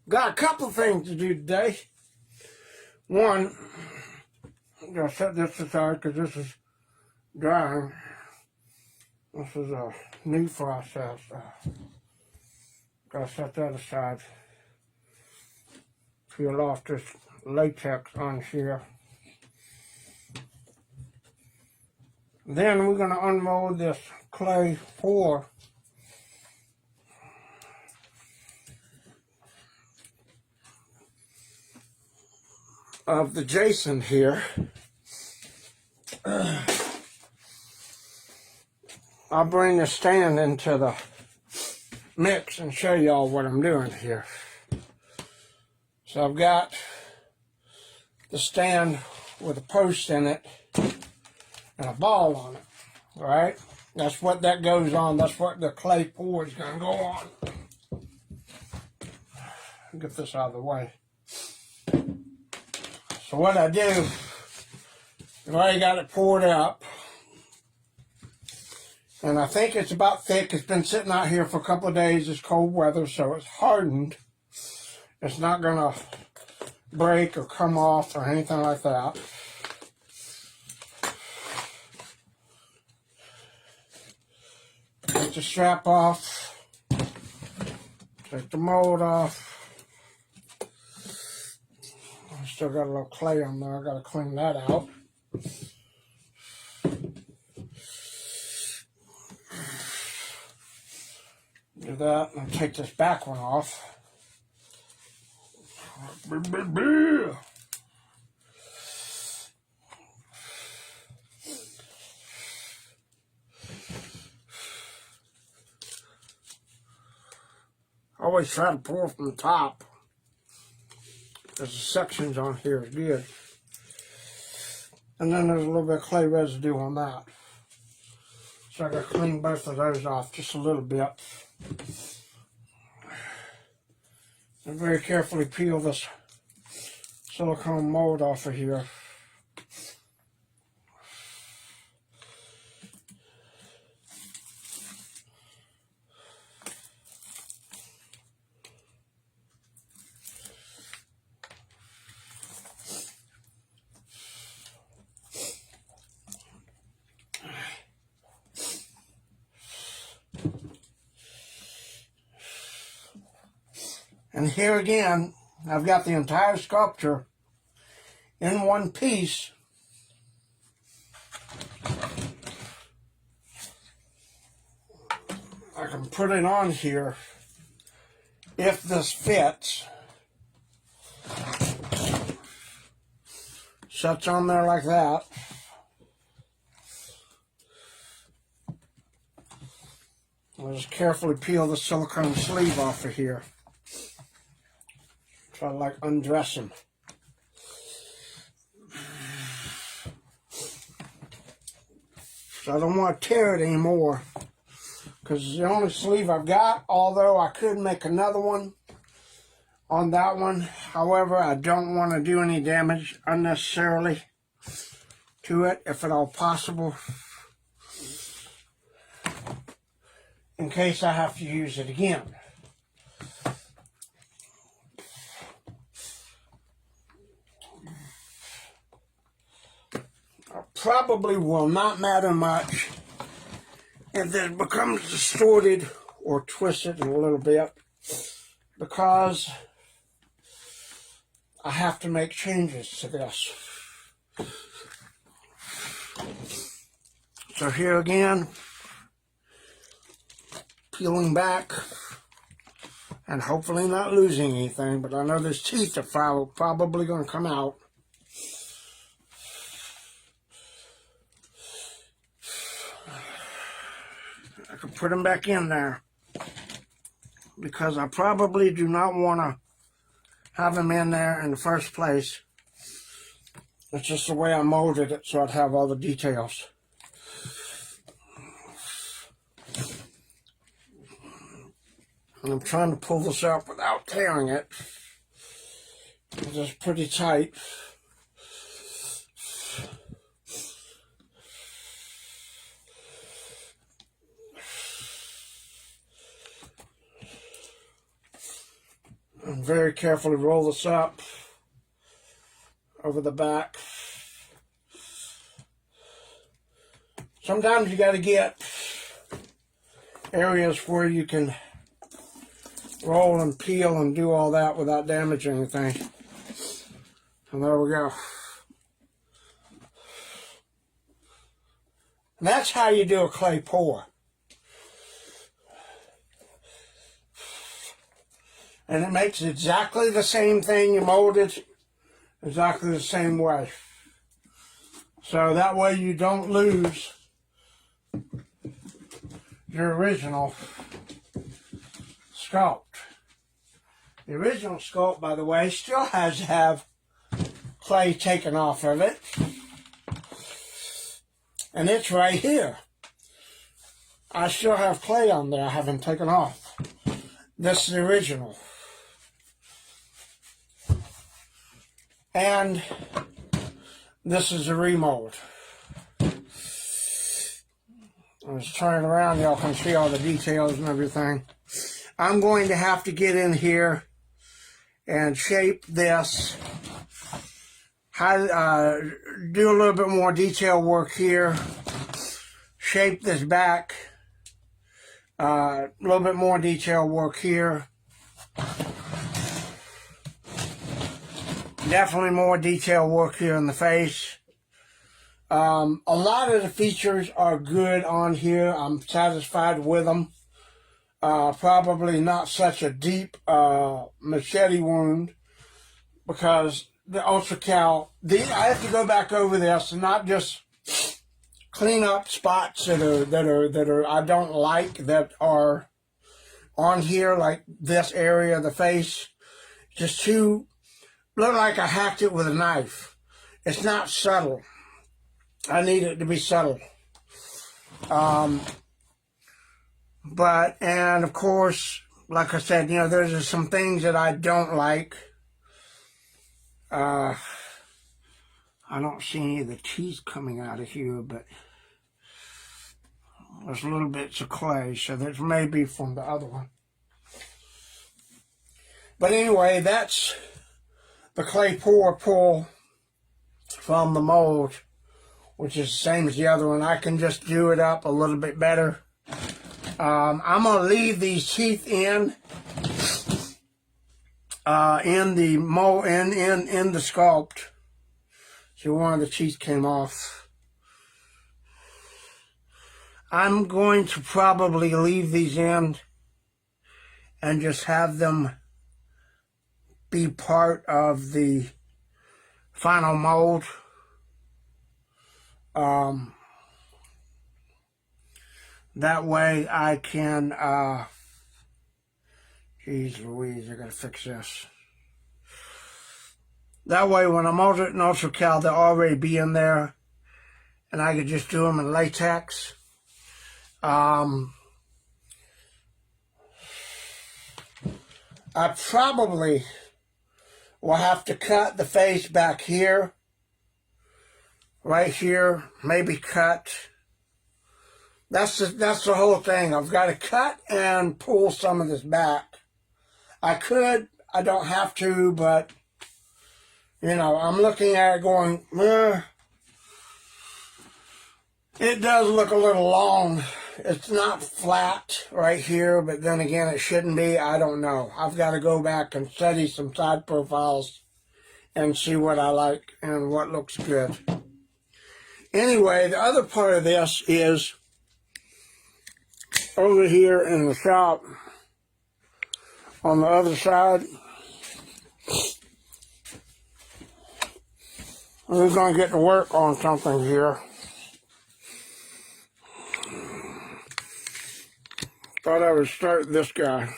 Got a couple things to do today. One, I'm going to set this aside because this is drying. This is a new process. Got to set that aside. Peel off this latex on here. Then we're going to unmold this clay pour of the Jason here. I'll bring the stand into the mix and show y'all what I'm doing here. So I've got the stand with a post in it and a ball on it, right? That's what that goes on. That's what the clay pour is going to go on. Get this out of the way. So what I do, I've already got it poured up. And I think it's about thick. It's been sitting out here for a couple of days. It's cold weather, so it's hardened. It's not going to break or come off or anything like that. Take the strap off. Take the mold off. I still got a little clay on there. I got to clean that out. Do that and take this back one off. Always try to pour from the top, because the sections on here is good. And then there's a little bit of clay residue on that. So I got to clean both of those off just a little bit. And very carefully peel this silicone mold off of here. And here again, I've got the entire sculpture in one piece. I can put it on here if this fits. Sets on there like that. I'll just carefully peel the silicone sleeve off of here. Try to like undress him. So I don't want to tear it anymore, because it's the only sleeve I've got, although I could make another one on that one. However, I don't want to do any damage unnecessarily to it, if at all possible, in case I have to use it again. Probably will not matter much if it becomes distorted or twisted a little bit, because I have to make changes to this. So here again, peeling back and hopefully not losing anything, but I know those teeth are probably going to come out. I can put them back in there, because I probably do not want to have them in there in the first place. It's just the way I molded it, so I'd have all the details. And I'm trying to pull this up without tearing it. It's just pretty tight. very carefully roll this up over the back. Sometimes you got to get areas where you can roll and peel and do all that without damaging anything. And there we go. And that's how you do a clay pour. And it makes exactly the same thing. You mold it exactly the same way. So that way you don't lose your original sculpt. The original sculpt, by the way, still has to have clay taken off of it. And it's right here. I still have clay on there I haven't taken off. This is the original. And this is a remold. Let's turn it around, y'all can see all the details and everything. I'm going to have to get in here and shape this. Do a little bit more detail work here. Shape this back. A little bit more detail work here. Definitely more detail work here in the face. A lot of the features are good on here. I'm satisfied with them. Probably not such a deep machete wound because the UltraCal, I have to go back over this and not just clean up spots that are I don't like that are on here, like this area of the face. Just too look like I hacked it with a knife. It's not subtle. I need it to be subtle. And of course, like I said, there's some things that I don't like. I don't see any of the teeth coming out of here, but there's little bits of clay, so that may be from the other one. But anyway, that's the clay pour pull from the mold, which is the same as the other one. I can just do it up a little bit better. I'm going to leave these teeth in the mold, in the sculpt. See, one of the teeth came off. I'm going to probably leave these in and just have them be part of the final mold. That way I can, geez Louise, I gotta fix this. That way when I mold it in UltraCal, they'll already be in there, and I could just do them in latex. I probably will have to cut the face back here, right here, maybe cut. That's the whole thing. I've got to cut and pull some of this back. I could, I don't have to, but, I'm looking at it going, it does look a little long. It's not flat right here, but then again, it shouldn't be. I don't know. I've got to go back and study some side profiles and see what I like and what looks good. Anyway, the other part of this is over here in the shop on the other side. We're going to get to work on something here. Thought I would start this guy.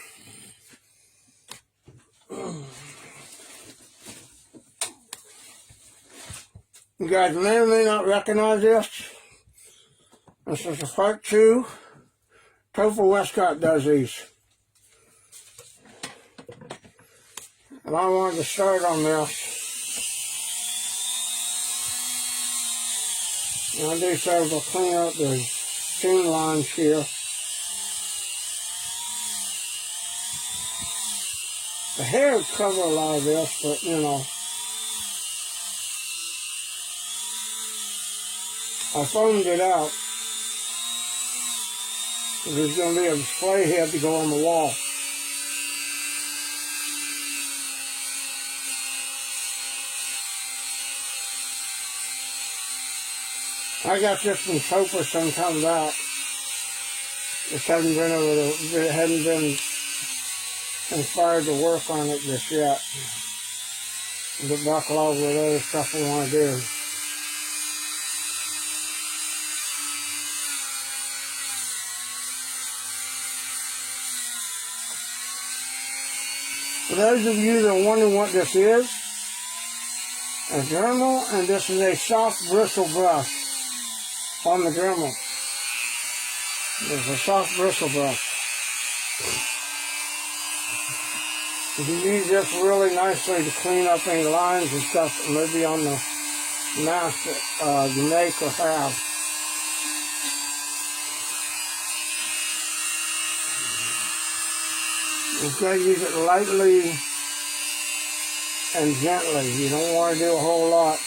You guys may not recognize this. This is a Part 2. Topher Westcott does these. And I wanted to start on this. And I do so to clean up the seam lines here. The hair would cover a lot of this, but you know, I foamed it out. There's going to be a display head to go on the wall. I got this from Soper sometime back. Just hadn't been inspired to work on it just yet. But buckle over with other stuff I want to do. For those of you that are wondering what this is, a Dremel, and this is a soft bristle brush on the Dremel. There's a soft bristle brush. You can use this really nicely to clean up any lines and stuff that may be on the mask that you make or have. You've got to use it lightly and gently. You don't want to do a whole lot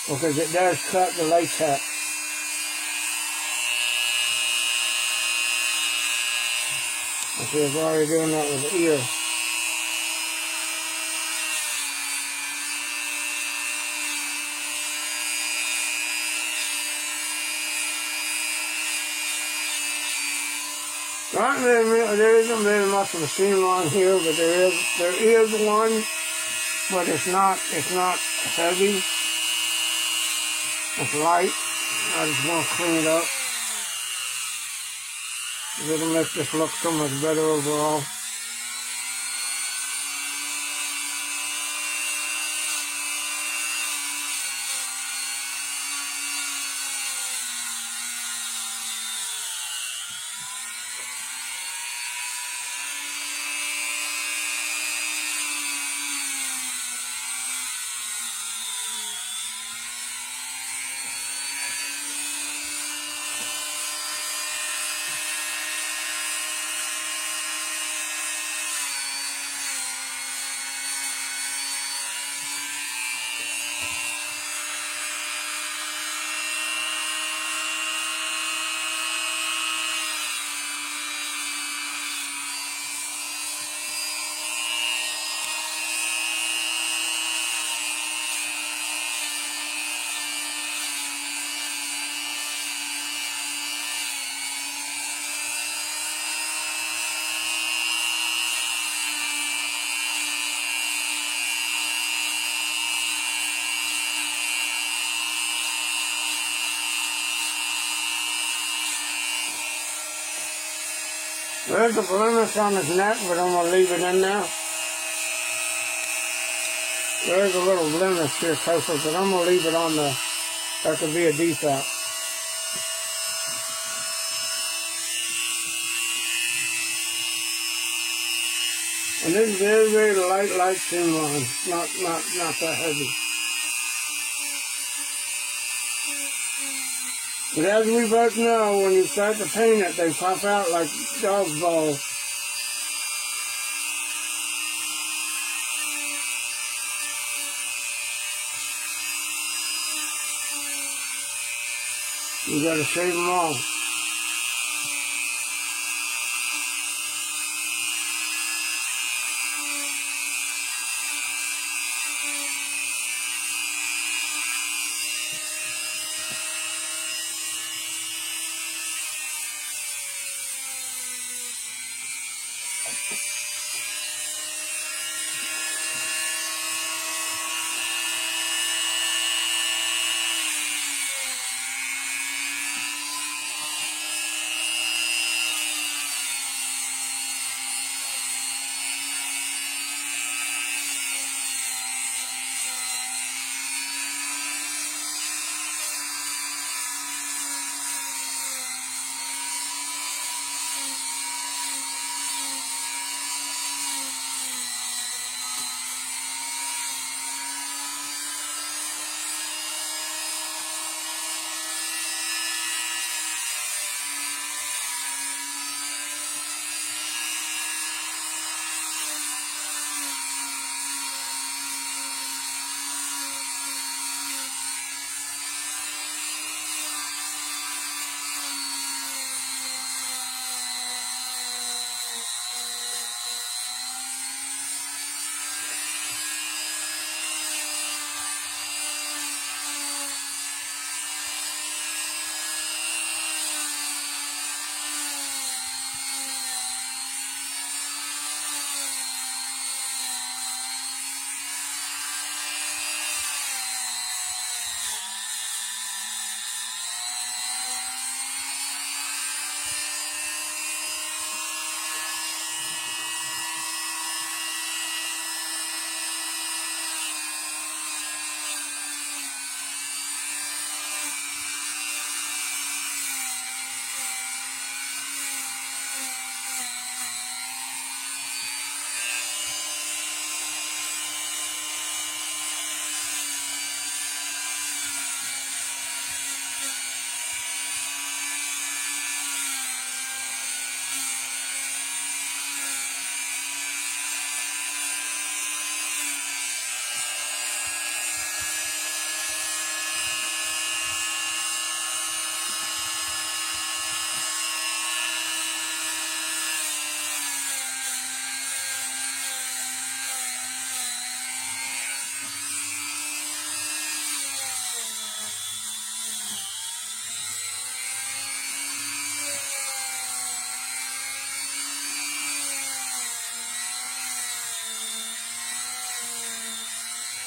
because it does cut the latex. I see I've already doing that with the ear. There isn't very much of a seam on here, but there is one, but it's not heavy. It's light. I just want to clean it up. It'll make this look so much better overall. There's a blemish on his neck, but I'm going to leave it in there. There's a little blemish here, closer, but I'm going to leave it on the, that could be a defect. And this is very, very light seam line, not that heavy. But as we both know, when you start to paint it, they pop out like dog's balls. You gotta shave them off.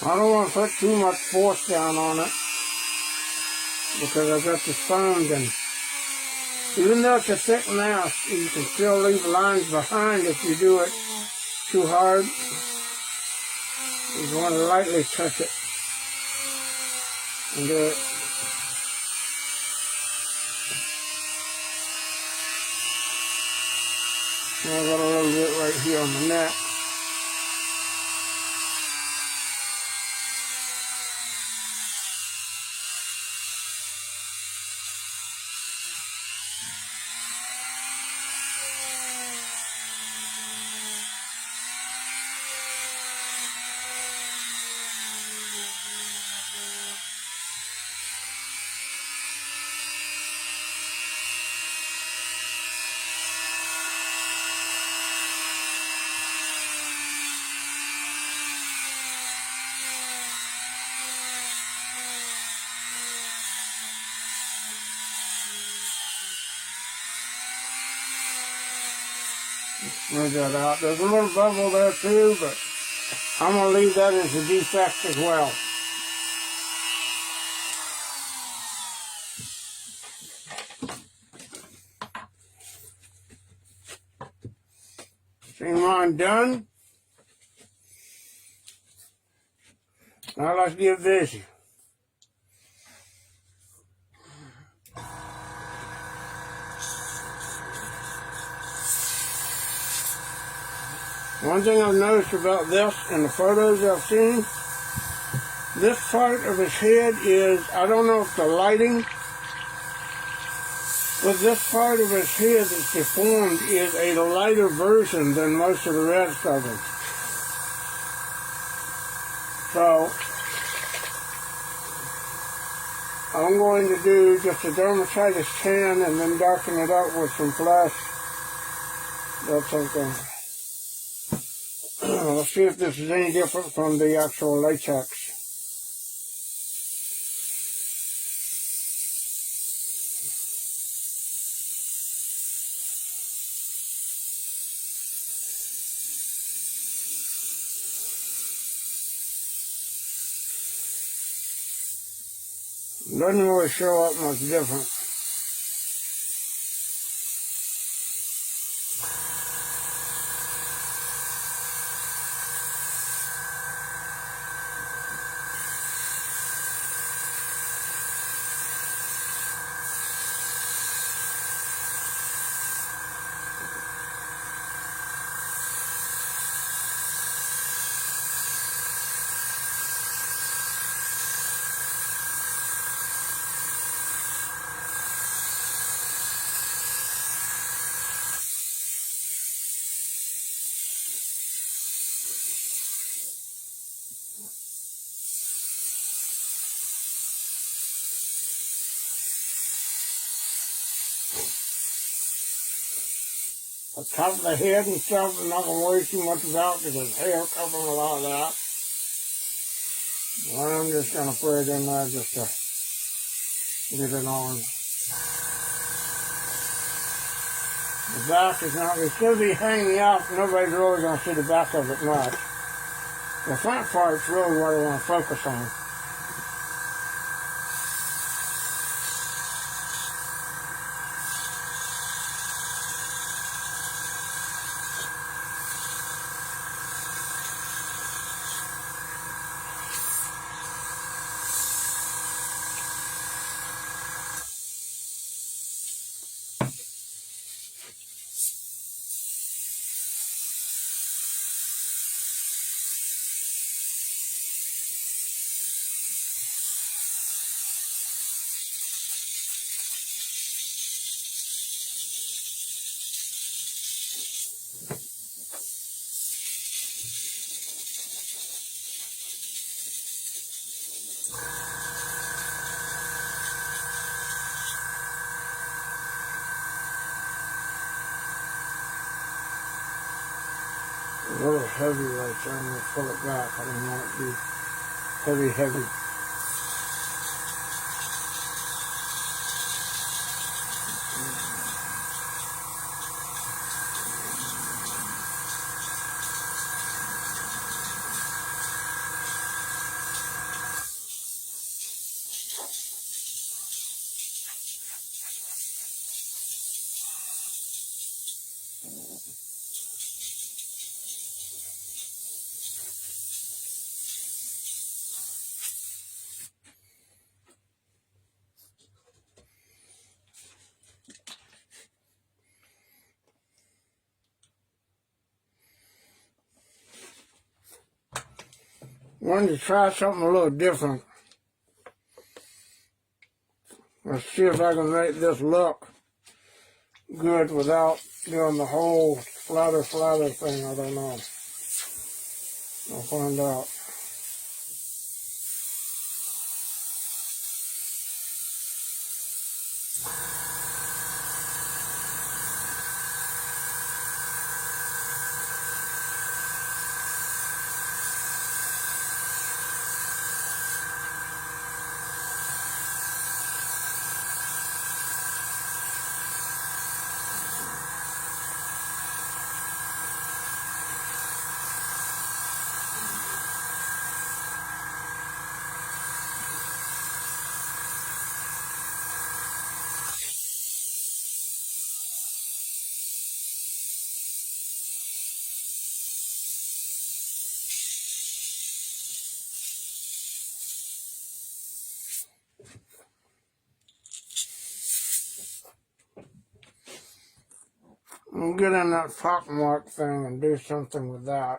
I don't want to put too much force down on it because I've got the sponge, and even though it's a thick mask, you can still leave lines behind if you do it too hard. You want to lightly touch it and do it. I got a little bit right here on the neck. Smooth that out. There's a little bubble there too, but I'm going to leave that as a defect as well. See mine done? Now let's get busy. One thing I've noticed about this in the photos I've seen, this part of his head is, I don't know if the lighting, but this part of his head that's deformed is a lighter version than most of the rest of them. So, I'm going to do just a dermatitis tan and then darken it up with some flesh. That's okay. Let's see if this is any different from the actual latex. Doesn't really show up much different. The top of the head and stuff, I'm not going to worry too much about because his hair covering a lot of that. Well, I'm just going to put it in there just to get it on. The back is not, it's going to be hanging out. Nobody's really going to see the back of it much. The front part's really what I want to focus on. A little heavy right there. I'm going to pull it back. I don't want it to be heavy. wanted to try something a little different. Let's see if I can make this look good without doing the whole flatter thing. I don't know. I'll find out. I'll get in that pockmark thing and do something with that.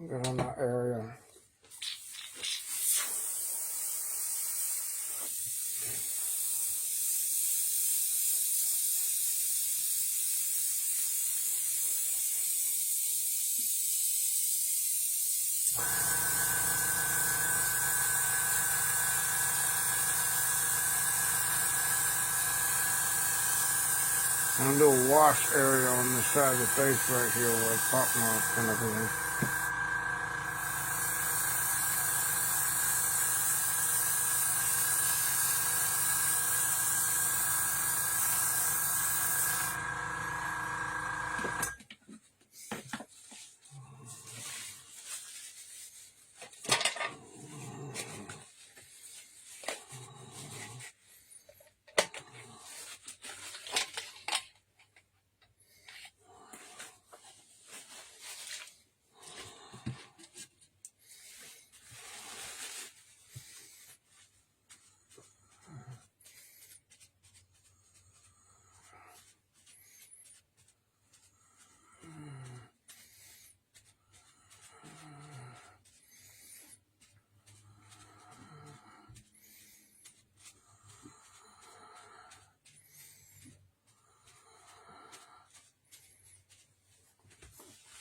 Get on that area. I'm gonna do a wash area on the side of the face right here where it's pockmarked and everything.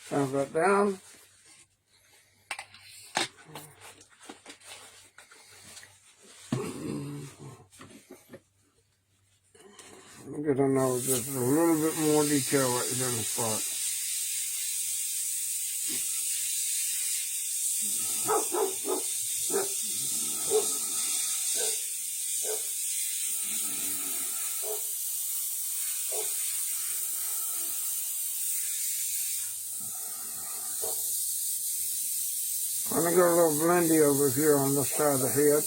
Turn that down. Get on there with just a little bit more detail right here in the spot. I'm going to go a little blendy over here on this side of the head.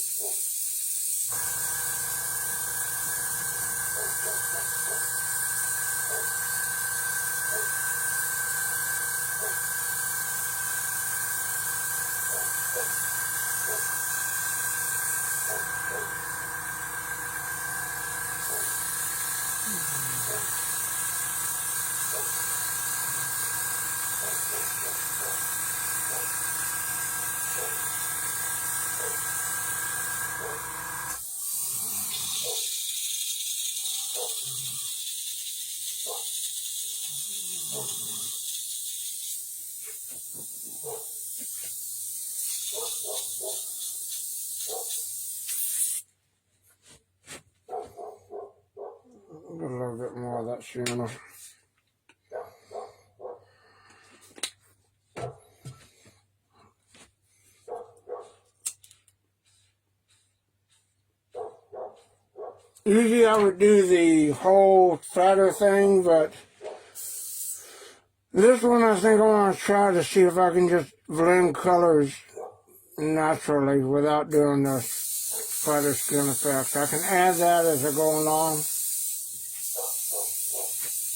Get a little bit more of that sienna. Usually I would do the whole fatter thing, but this one I think I want to try to see if I can just blend colors naturally without doing the fatter skin effect. I can add that as I go along,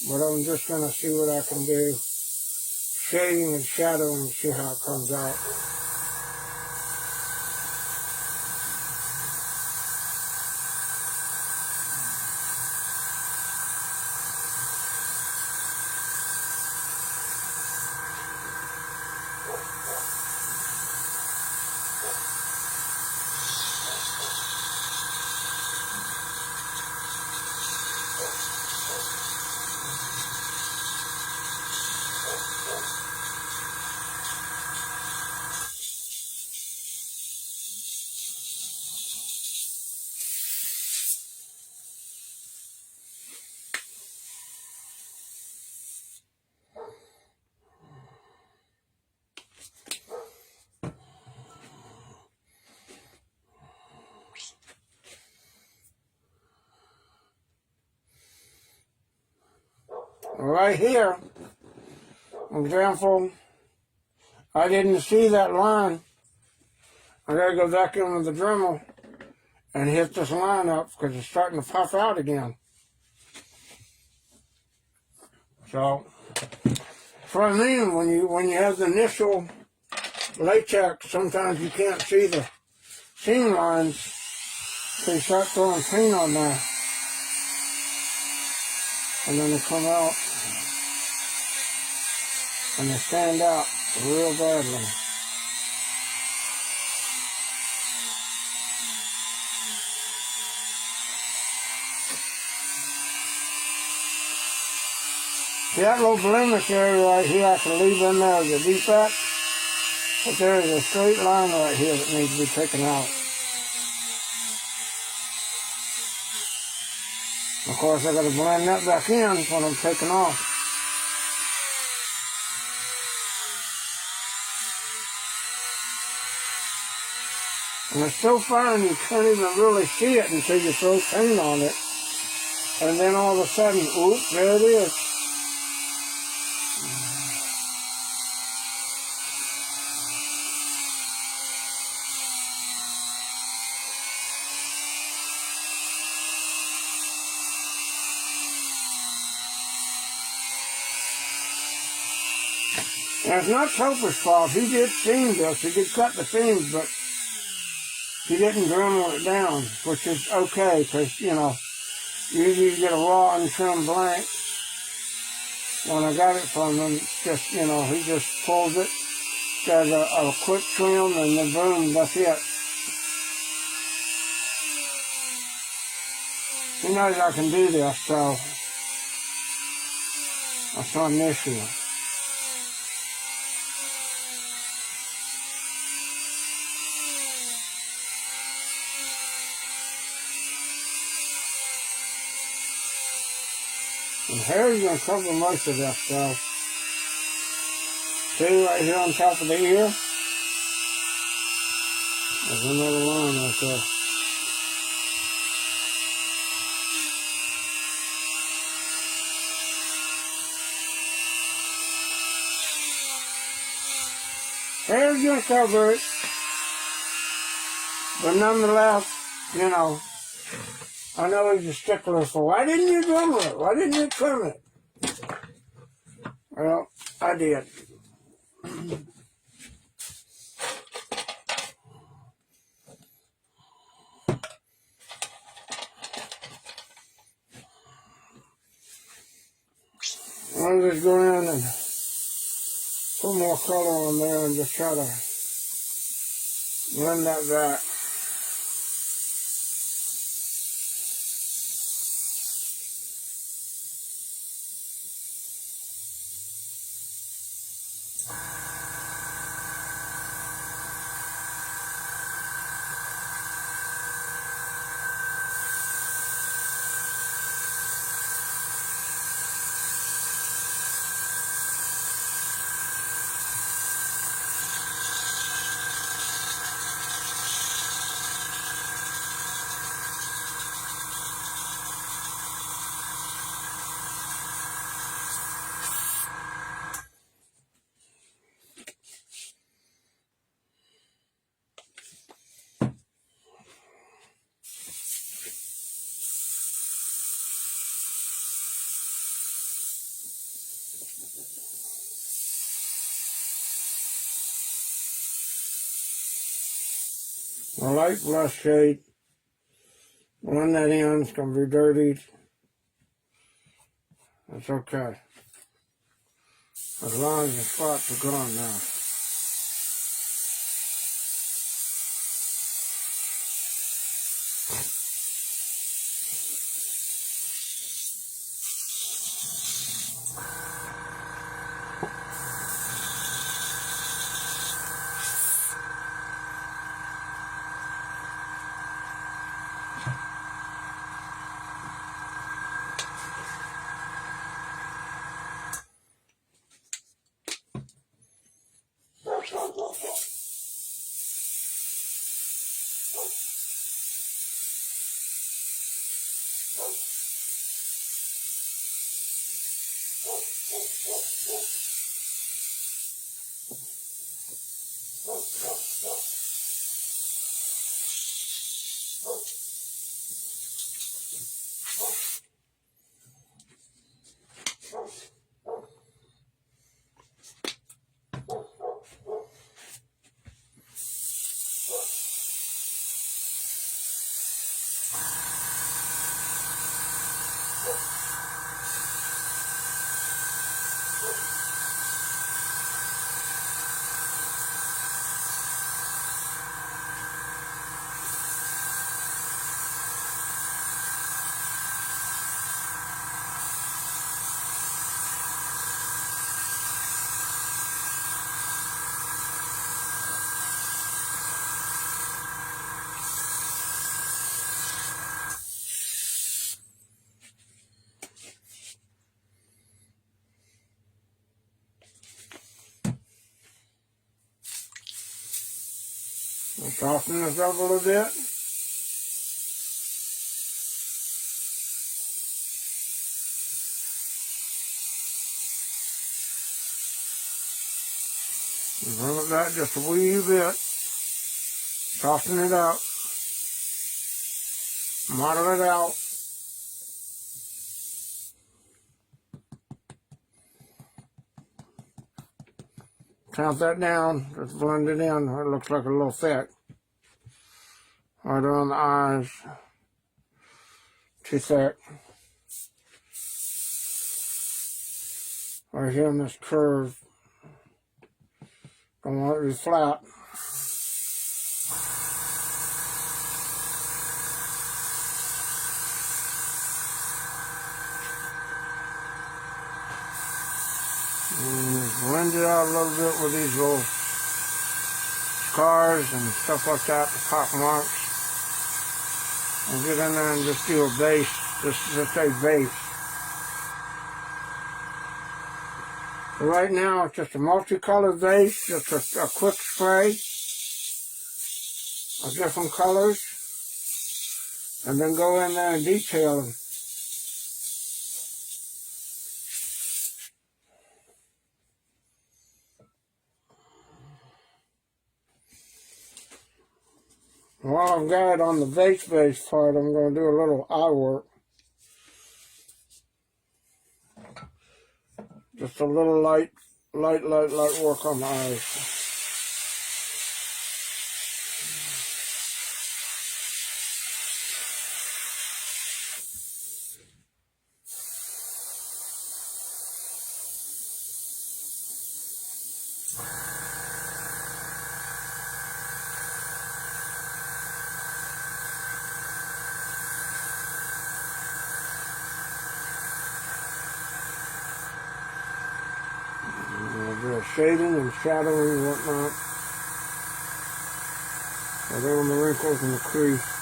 but I'm just going to see what I can do. Shading and shadowing and see how it comes out. right here, example, I didn't see that line. I gotta go back in with the Dremel and hit this line up because it's starting to pop out again. So, that's what I mean when you have the initial latex, sometimes you can't see the seam lines, so you start throwing paint on there, and then they come out, and they stand out real badly. See that little blemish area right here, I can leave in there as a defect, but there is a straight line right here that needs to be taken out. Of course, I got to blend that back in when I'm taking off. And it's so fine you can't even really see it until you throw paint on it. And then all of a sudden, oops, there it is. And it's not Topper's fault. He did seam this. He did cut the seams, but he didn't Dremel it down, which is okay, because, you know, usually you get a raw untrimmed blank. When I got it from him, just, you know, he just pulls it, does a quick trim, and then boom, that's it. He knows I can do this, so that's not an issue. And hair's going to cover most of this, so see right here on top of the ear? There's another line right there. Hair's going to cover it, but nonetheless, you know, I know he's a stickler for, why didn't you Dremel it? Why didn't you trim it? Well, I did. I'll just go in and put more color on there and just try to blend that back. A light blush shade. Blend that in, it's going to be dirty. That's okay. As long as the spots are gone now. I'll soften this up a little bit. Bring it back just a wee bit. Soften it up. Model it out. Count that down. Just blend it in. It looks like a little thick. Right around the eyes. Too thick. Right here in this curve. Don't want it to be flat. And blend it out a little bit with these little scars and stuff like that, the pock marks. And get in there and just do a base, just a base. So right now it's just a multicolored base, just a quick spray of different colors. And then go in there and detail them. While I've got it on the base part, I'm going to do a little eye work. Just a little light work on the eyes. Shading and shadowing and whatnot. Around the wrinkles and the crease.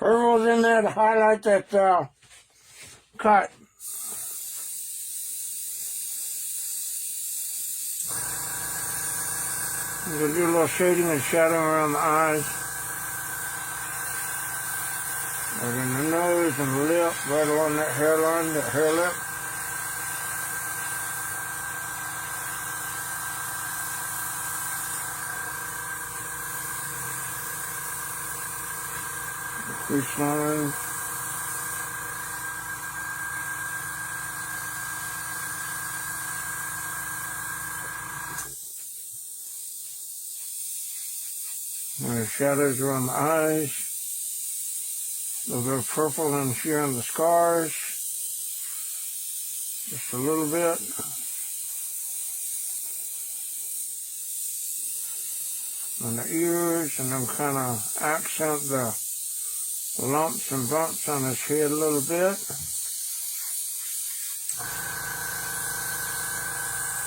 Purple's in there to highlight that cut. We'll do a little shading and shadowing around the eyes. Right in the nose and the lip, right along that hairline, that hair lip. The crease line. And the shadows around the eyes. A little bit of purple in here on the scars. Just a little bit. On the ears, and then kind of accent the lumps and bumps on his head a little bit.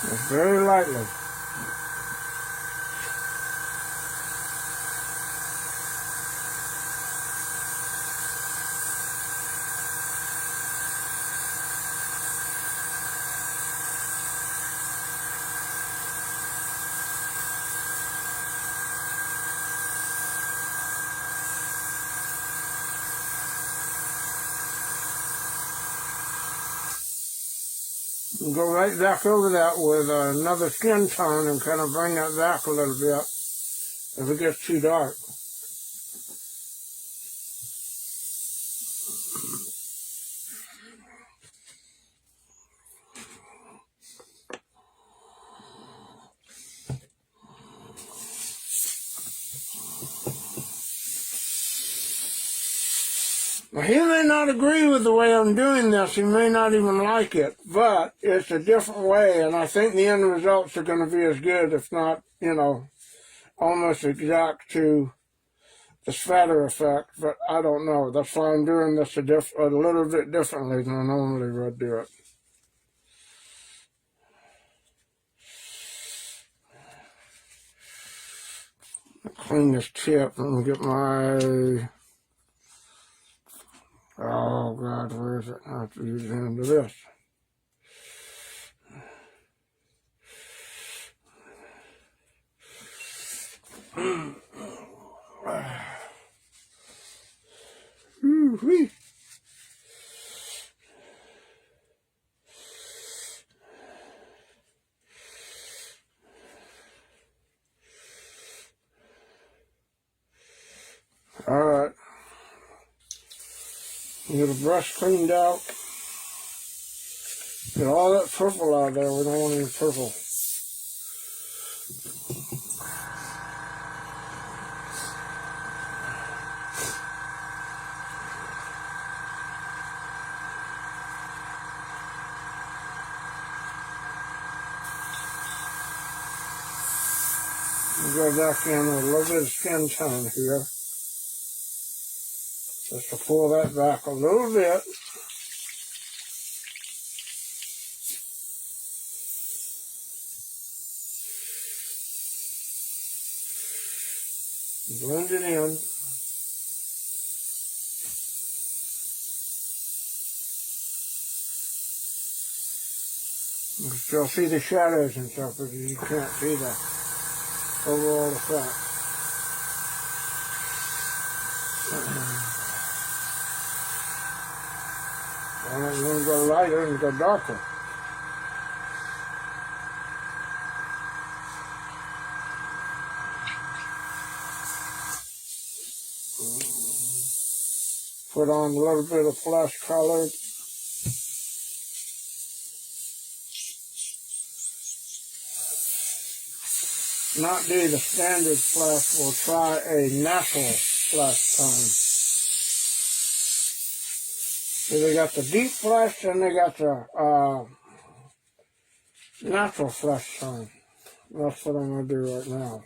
Just very lightly. Go right back over that with another skin tone and kind of bring that back a little bit if it gets too dark. Now, he may not agree with the way I'm doing this. He may not even like it, but it's a different way, and I think the end results are going to be as good, if not, you know, almost exact to the spatter effect, but I don't know. That's why I'm doing this a little bit differently than I normally would do it. Clean this tip. Let me get my... Oh, God, where is it? I have to use the end of this. Woo-wee. All right. Get a brush cleaned out. Get all that purple out there. We don't want any purple. We'll go back in with a little bit of skin tone here. Just to pull that back a little bit. Blend it in. You can still see the shadows and stuff, but you can't see the overall effect. I'm going to go lighter and go darker. Put on a little bit of flesh color. Not do the standard flesh, we'll try a natural flesh tone. So they got the deep flesh and they got the natural flesh tone. That's what I'm going to do right now.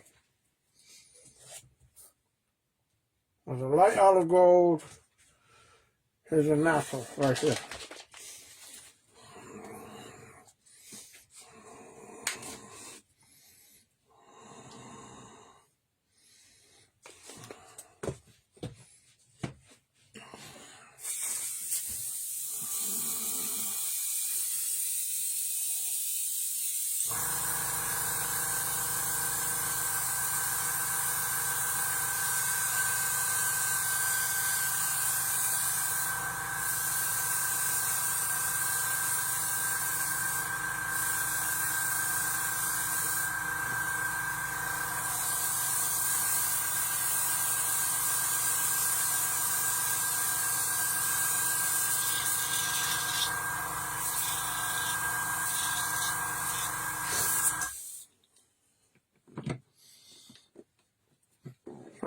With a light olive gold, here's a natural right here.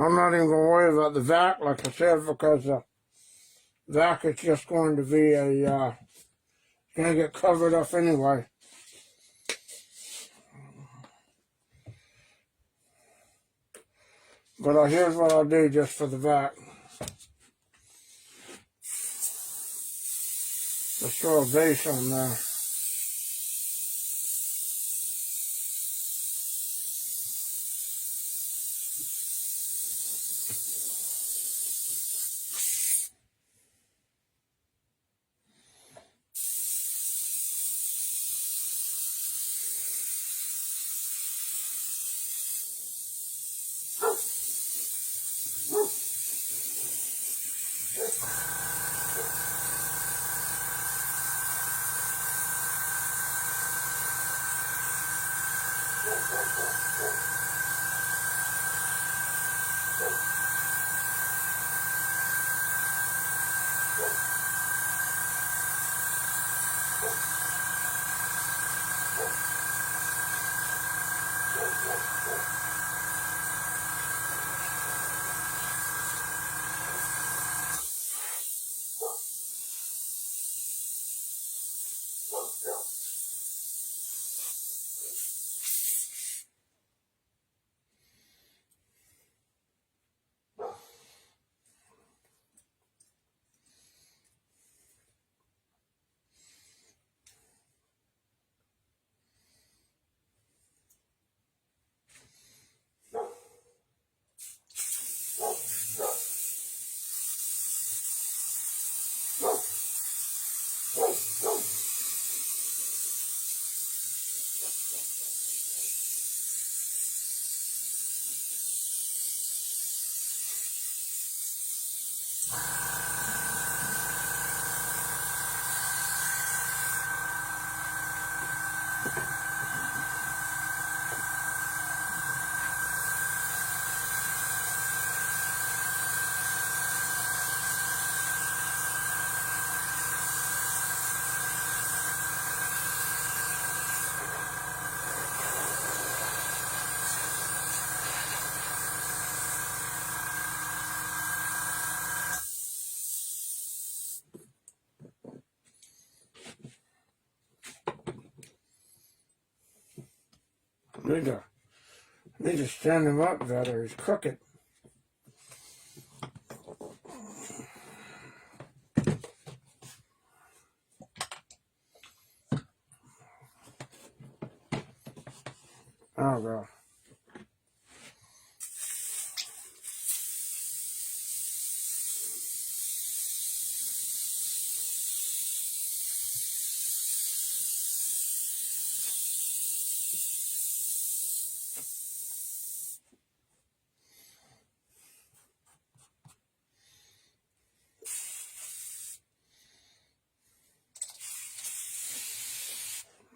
I'm not even going to worry about the vac, like I said, because the vac is just going to be a, going to get covered up anyway. But here's what I'll do just for the vac. Just throw a base on there. Need to stand him up better. He's crooked. Oh, God.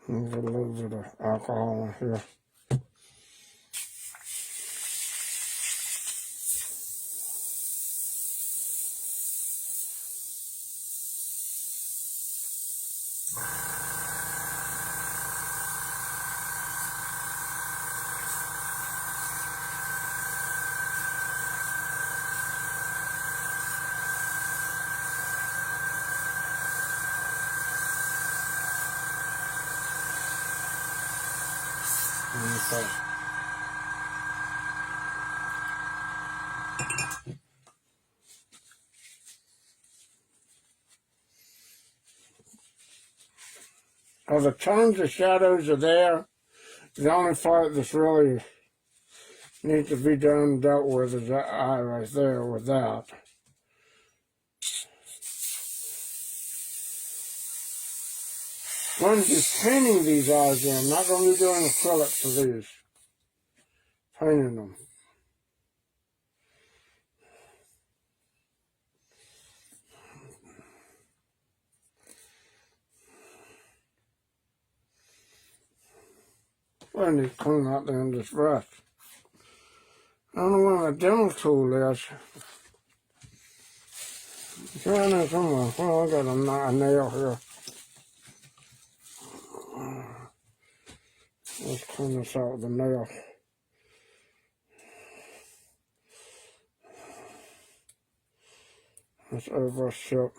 There's a little bit of alcohol in here. Okay. Well, the tones of shadows are there. The only part that's really needs to be done and dealt with is that eye right there with that. I'm going to be painting these eyes in. I'm not going to be doing acrylic for these. Painting them. Well, I need to clean out the end of this brush. I don't know where my demo tool is. It's around there somewhere. Well, I got a nail here. Let's clean this out with the nail. It's overshipped.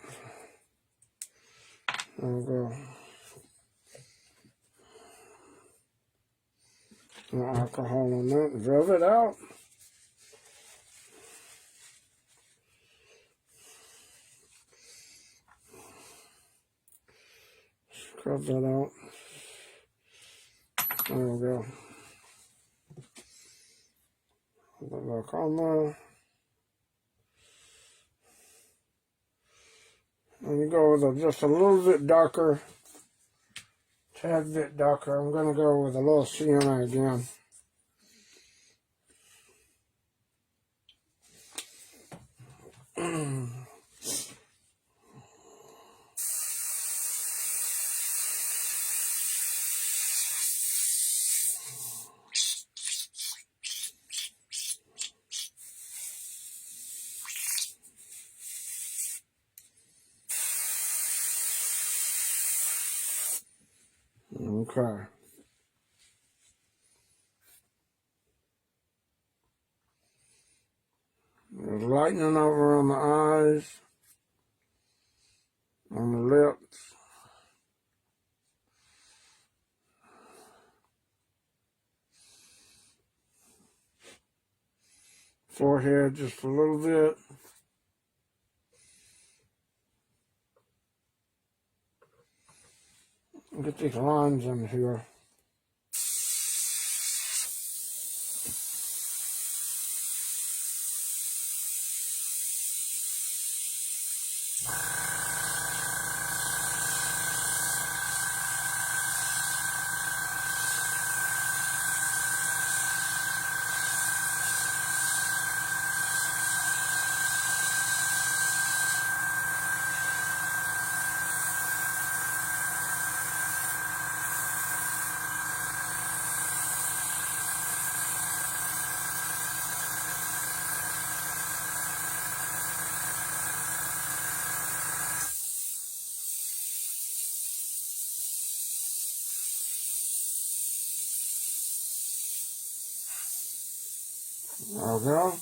There we go. No alcohol on that. Drove it out. Scrub that out. There we go. Put that back on there. And you go with just a little bit darker, tad bit darker. I'm going to go with a little sienna again. Okay. There's lightening over on the eyes, on the lips. Forehead just a little bit. Get these lines in here. There we go.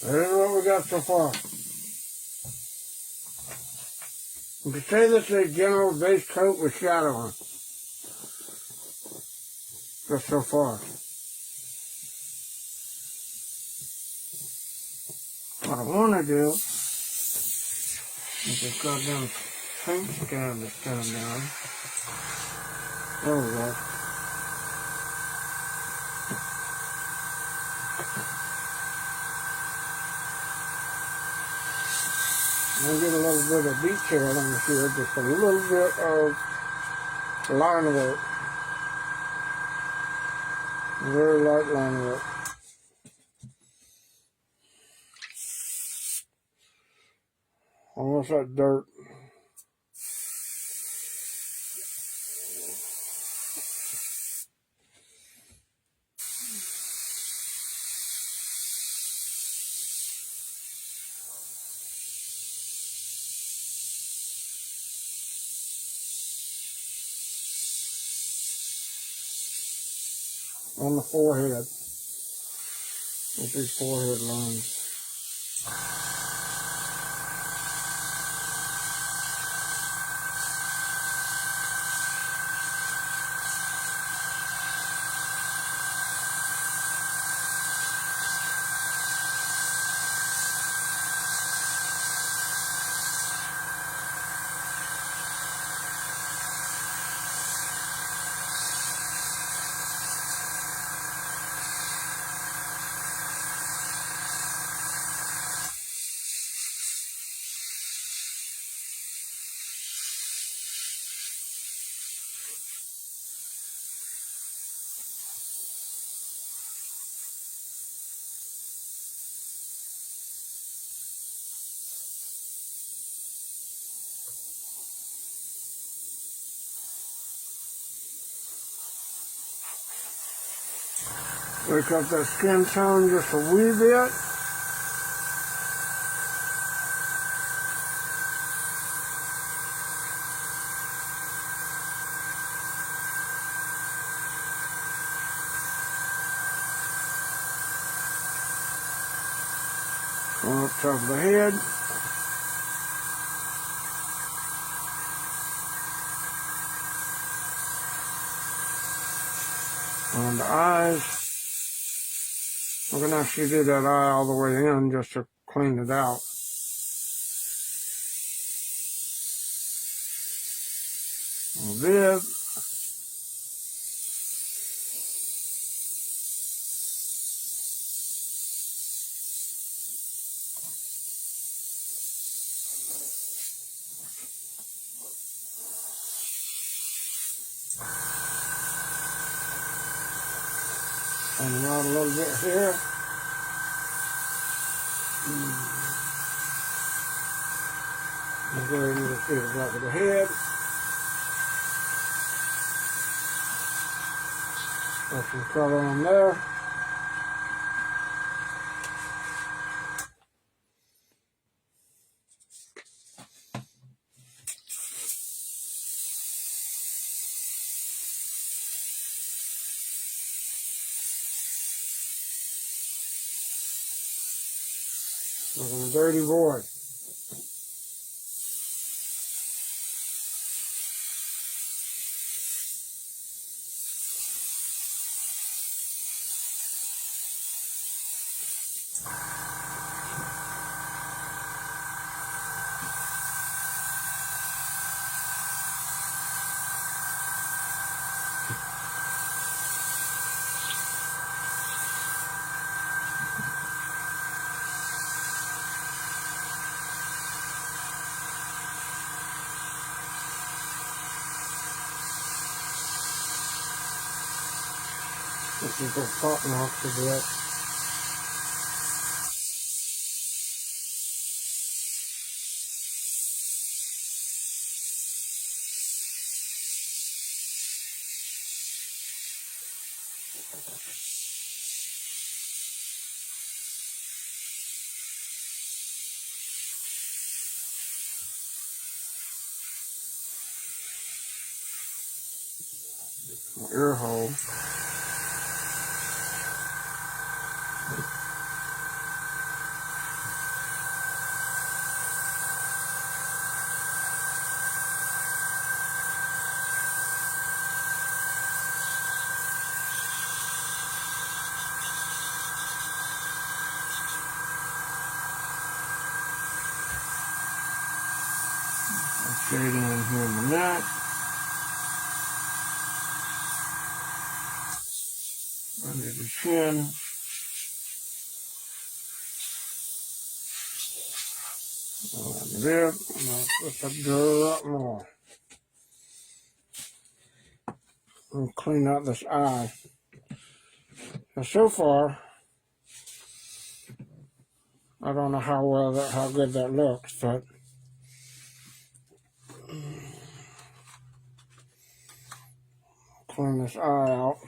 This is what we got so far. You can say this is a general base coat with shadowing. Just so far. What I want to do is just goddamn paint stand this thing down. There we go. I'll get a little bit of detail on here, just a little bit of line work. Very light line work. Almost like dirt. On the forehead, with these forehead lines. Wake up that skin tone just a wee bit. Going up top of the head. On the eyes. I'm going to actually do that eye all the way in just to clean it out. A bit. And out a little bit here. And go ahead and just do the back of the head. Got some color on there. Looking a dirty boy. This is the cotton off the bit. Ear hole. shading in here in the neck. Under the chin. On the rib. And I'll put the dirt up more. And clean out this eye. Now, so far, I don't know how good that looks, but clean this eye out.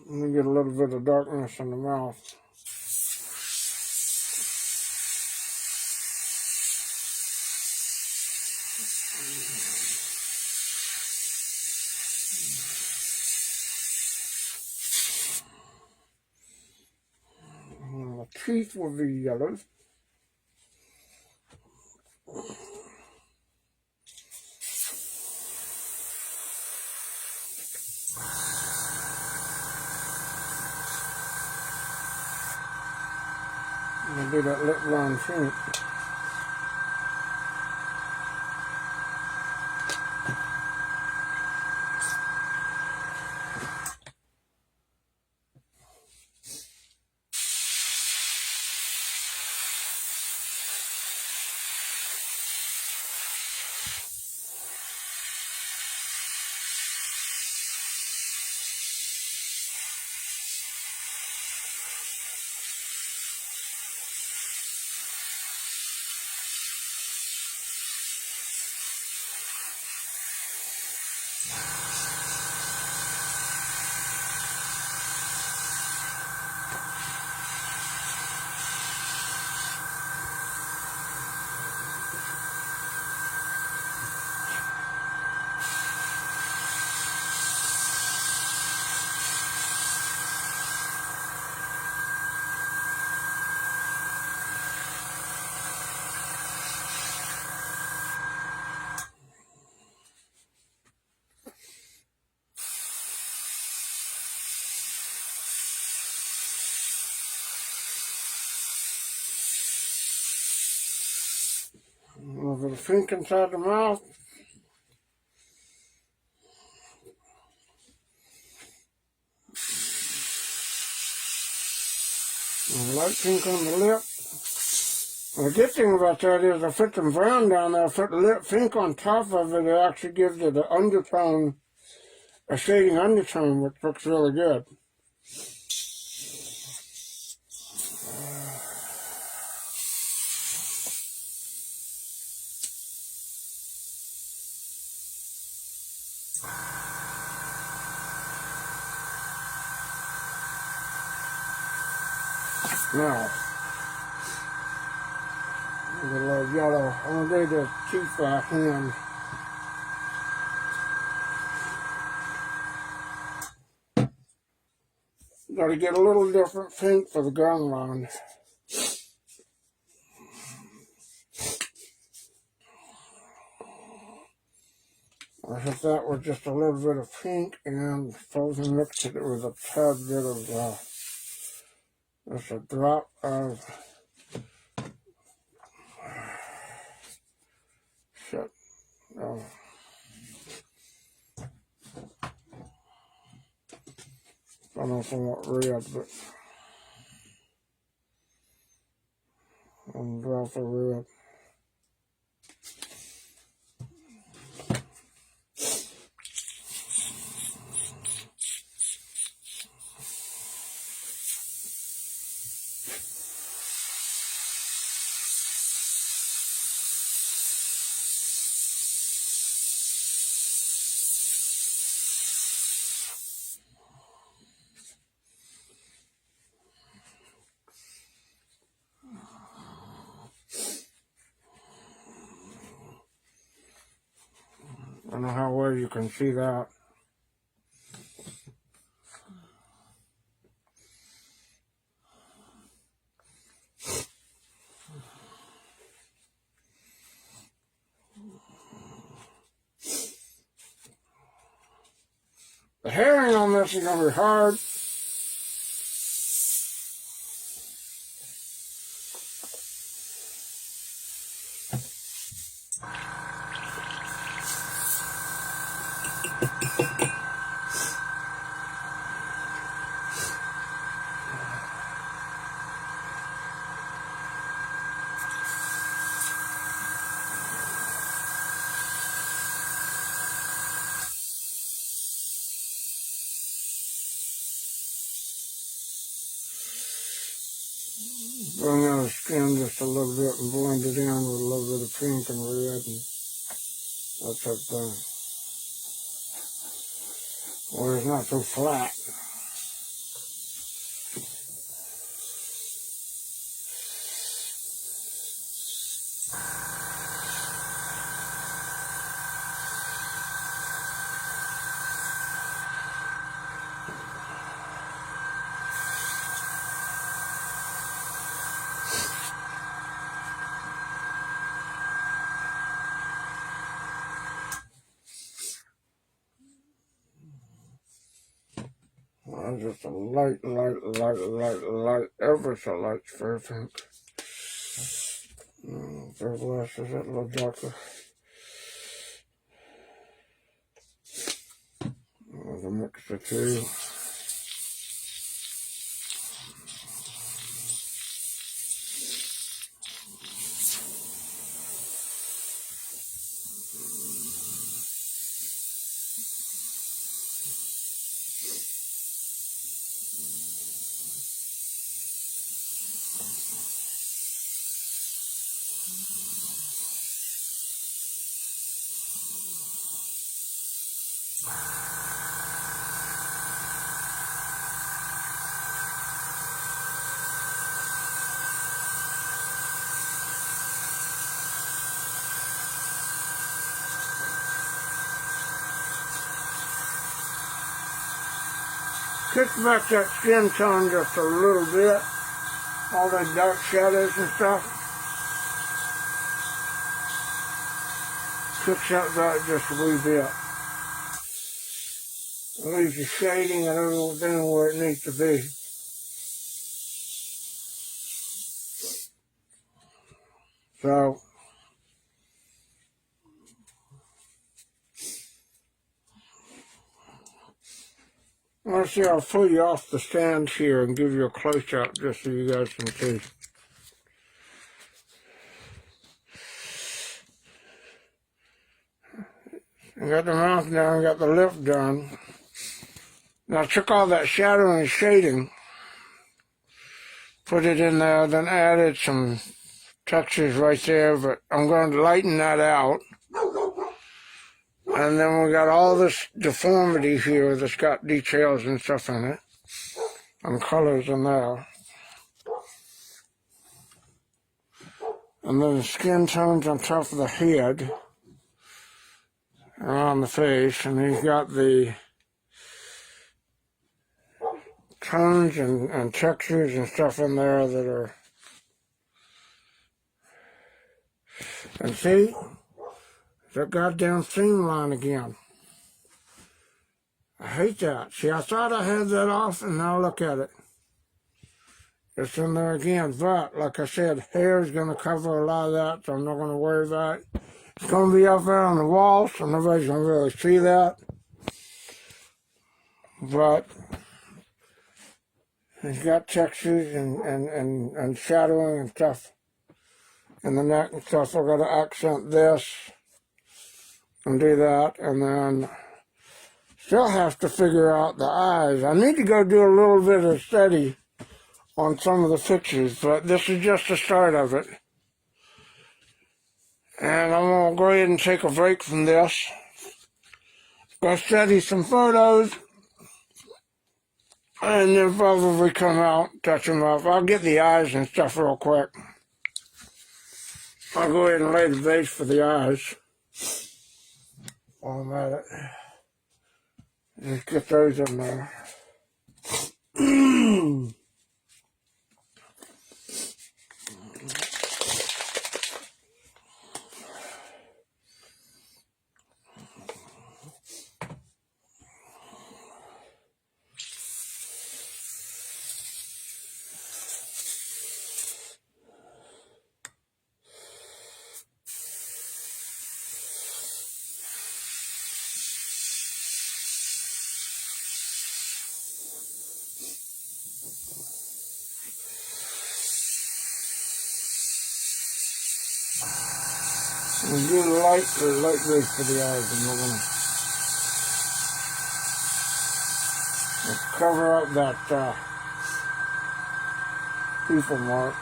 Let me get a little bit of darkness in the mouth. And the teeth will be yellow. I'm going to do that lip line shape. A little bit of pink inside the mouth. And light pink on the lip. And the good thing about that is I put some brown down there, I put the lip pink on top of it. It actually gives it an undertone, a shading undertone, which looks really good. Now, a little yellow. I'm going to do the teeth by hand. Got to get a little different pink for the gum line. I hit that with just a little bit of pink and frozen mixed it with a tad bit of just a drop of shit. I don't know if I want red, but I'm drop of red. don't know how well you can see that. The herring on this is going to be hard. Bring out the skin just a little bit and blend it in with a little bit of pink and red, and that's that thing. Well, it's not so flat. Just a light, ever so light spray pink. Very last is that a little darker. I'll mix the two. Kick back that skin tone just a little bit. All the dark shadows and stuff. Kicks out that just a wee bit. Leaves the shading and everything where it needs to be. So, let's see, I'll pull you off the stand here and give you a close-up just so you guys can see. I got the mouth done, got the lip done. Now I took all that shadow and shading, put it in there, then added some textures right there, but I'm going to lighten that out. And then we got all this deformity here that's got details and stuff in it, and colors in there. And then the skin tones on top of the head, around the face, and he's got the tones and textures and stuff in there that are, and see, that goddamn seam line again. I hate that. See, I thought I had that off, and now look at it. It's in there again, but like I said, hair is going to cover a lot of that, so I'm not going to worry about it. It's going to be up there on the wall, so nobody's going to really see that. But it's got textures and shadowing and stuff in the neck and stuff. I've got to accent this and do that, and then still have to figure out the eyes. I need to go do a little bit of study on some of the pictures, but this is just the start of it. And I'm going to go ahead and take a break from this. Go study some photos, and then probably come out, touch them up. I'll get the eyes and stuff real quick. I'll go ahead and lay the base for the eyes. while I'm at it. Just get those in there. We'll do light base for the eyes, and we're gonna cover up that pupil mark.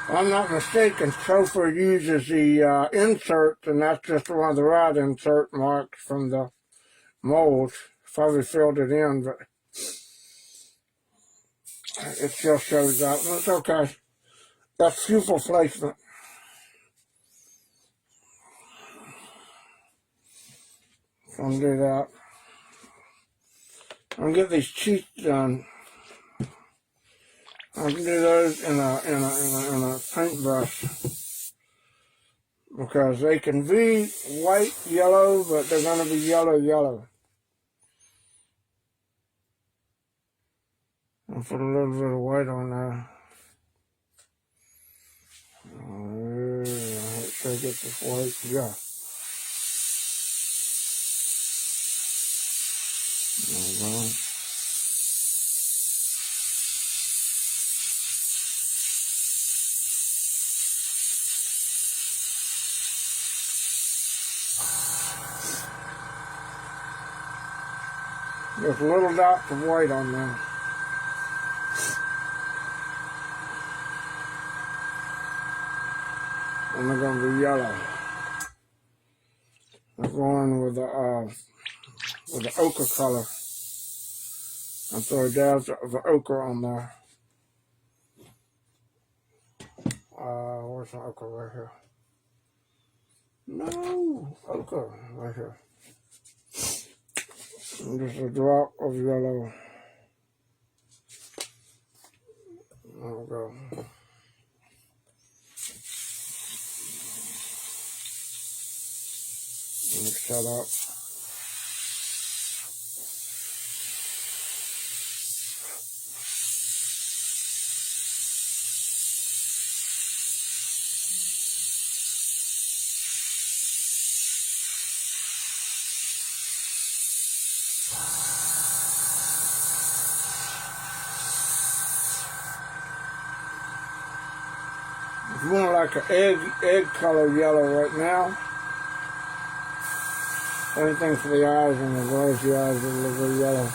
If I'm not mistaken, Sofer uses the inserts, and that's just one of the right insert marks from the molds. Probably filled it in, but it still shows up. It's okay. That's pupil placement. So I'm gonna do that. I'm gonna get these cheeks done. I can do those in a paintbrush because they can be white, yellow, but they're gonna be yellow. I'll put a little bit of white on there. Make sure I get this white. Yeah. There we go. Just little dots of white on there. And they're going to be yellow. I'm going with the ochre color. I throw dabs of the ochre on there. Where's the ochre? Right here. No, ochre right here. And just a drop of yellow. There we go. Mix that up. It's more like an egg color yellow right now. Same thing for the eyes, and the rosy eyes are a little bit yellow.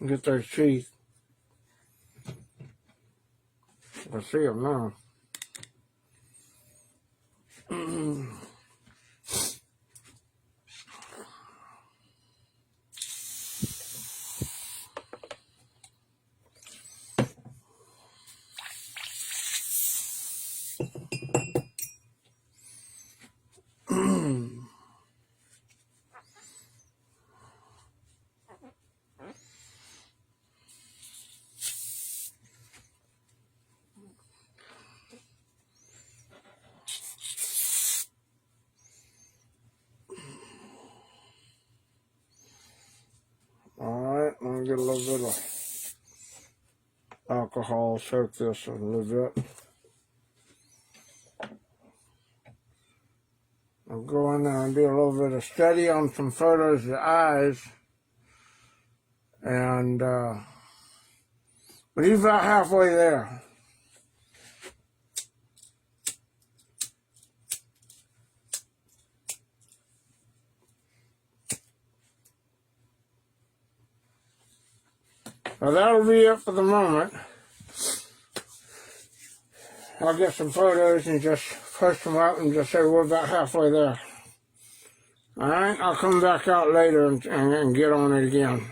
Get those teeth. I see them now. Alright, let me get a little bit of alcohol, soak this a little bit. I'm go in there and do a little bit of study on some photos of the eyes. And, but he's about halfway there. Well, that'll be it for the moment. I'll get some photos and just push them up and just say we're about halfway there. Alright, I'll come back out later and get on it again.